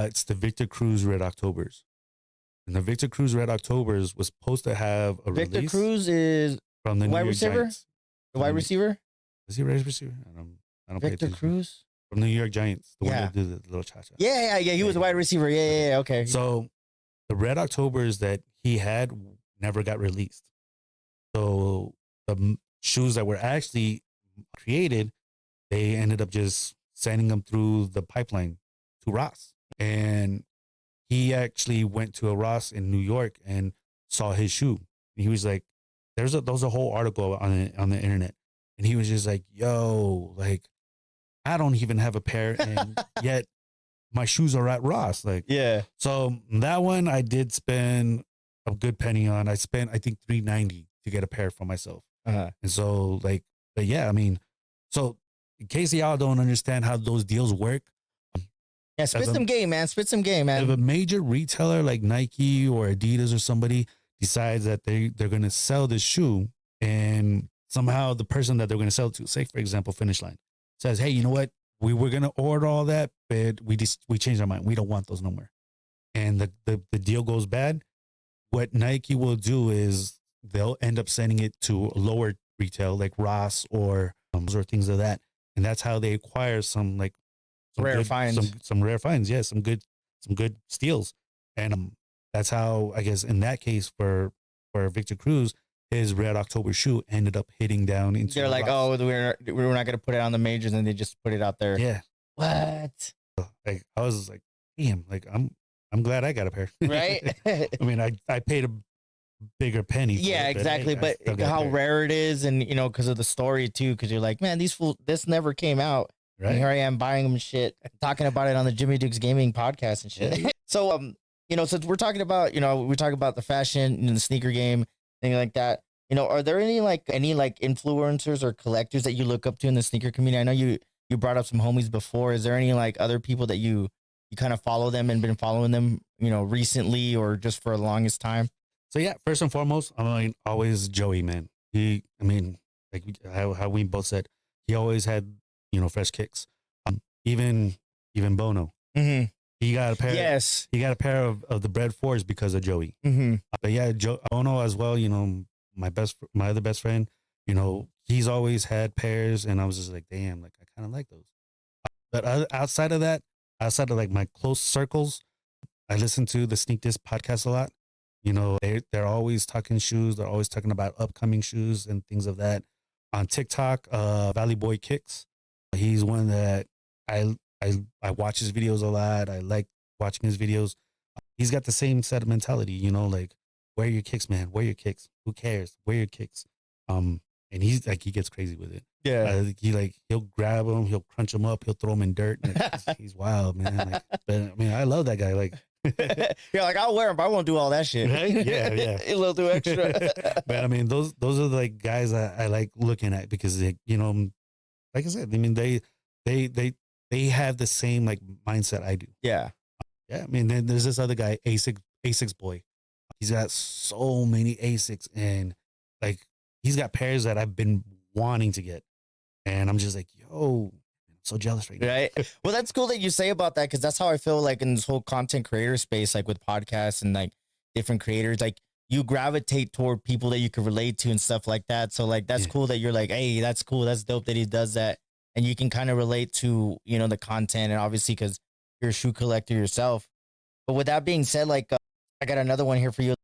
It's the Victor Cruz Red Octobers. And the Victor Cruz Red Octobers was supposed to have a Victor release Cruz is from the New wide York receiver? Giants. The wide receiver? Is he a wide receiver? I don't pay Victor attention. Cruz? From the New York Giants. The one Yeah. that did the little cha-cha. Yeah. He was a wide receiver. Yeah. Okay. So the Red Octobers that he had never got released. So the shoes that were actually created, they ended up just sending them through the pipeline to Ross. And he actually went to a Ross in New York and saw his shoe. And he was like, there was a whole article on the internet. And he was just like, yo, like, I don't even have a pair, and yet my shoes are at Ross. Like, yeah. So that one I did spend a good penny on. I spent, I think, $3.90 to get a pair for myself. Uh-huh. And so, like, but yeah, I mean, so in case y'all don't understand how those deals work. Yeah, spit some game, man. Spit some game, man. If a major retailer like Nike or Adidas or somebody decides that they're going to sell this shoe, and somehow the person that they're going to sell it to, say, for example, Finish Line, says, hey, you know what? We were going to order all that, but we changed our mind. We don't want those no more. And the deal goes bad. What Nike will do is they'll end up sending it to a lower retail like Ross or things of that. And that's how they acquire some rare finds. Some rare finds. Yeah. Some good steals. And that's how, I guess, in that case for Victor Cruz, his Red October shoe ended up hitting down into. They're like, Ross. Oh, we're not going to put it on the majors, and they just put it out there. Yeah. What? Like, I was like, damn, like I'm glad I got a pair. Right? I mean, I paid a bigger penny. Yeah, exactly. But how rare it is, and because of the story too, because you're like, man, this never came out. Right. And here I am buying them shit, talking about it on the Jimmy Dukes Gaming podcast and shit. Yeah. So since we're talking about, we talk about the fashion and the sneaker game, thing like that. Are there any influencers or collectors that you look up to in the sneaker community? I know you brought up some homies before. Is there any other people that you kind of follow them and been following them, recently or just for the longest time? So yeah, first and foremost, always Joey, man. Like how we both said, he always had, fresh kicks. Even Bono. Mm-hmm. He got a pair. Yes. He got a pair of the Bread 4s because of Joey. Mm-hmm. But yeah, Bono as well, my other best friend, he's always had pairs, and I was just like, damn, like I kind of like those. But outside of that, outside of like my close circles, I listen to the Sneak This podcast a lot. They're always talking shoes. They're always talking about upcoming shoes and things of that. On TikTok, Valley Boy Kicks. He's one that I watch his videos a lot. I like watching his videos. He's got the same set of mentality, like, wear your kicks, man. Wear your kicks. Who cares? Wear your kicks. And he's like, he gets crazy with it. Yeah. He'll grab them, he'll crunch them up, he'll throw them in dirt. He's wild, man. Like, but I love that guy. Like, you're like, I'll wear them, but I won't do all that shit. Right? Yeah. A little too extra. But those are the guys that I like looking at because like I said, they have the same like mindset I do. Yeah. Yeah. Then there's this other guy, Asics boy. He's got so many Asics, and like he's got pairs that I've been wanting to get, and I'm just like, yo, I'm so jealous right now. Right. Well, that's cool that you say about that, because that's how I feel like in this whole content creator space, like with podcasts and like different creators, like you gravitate toward people that you can relate to and stuff like that. So like that's cool that you're like, hey, that's cool, that's dope that he does that, and you can kind of relate to the content, and obviously because you're a shoe collector yourself. But with that being said, like I got another one here for you.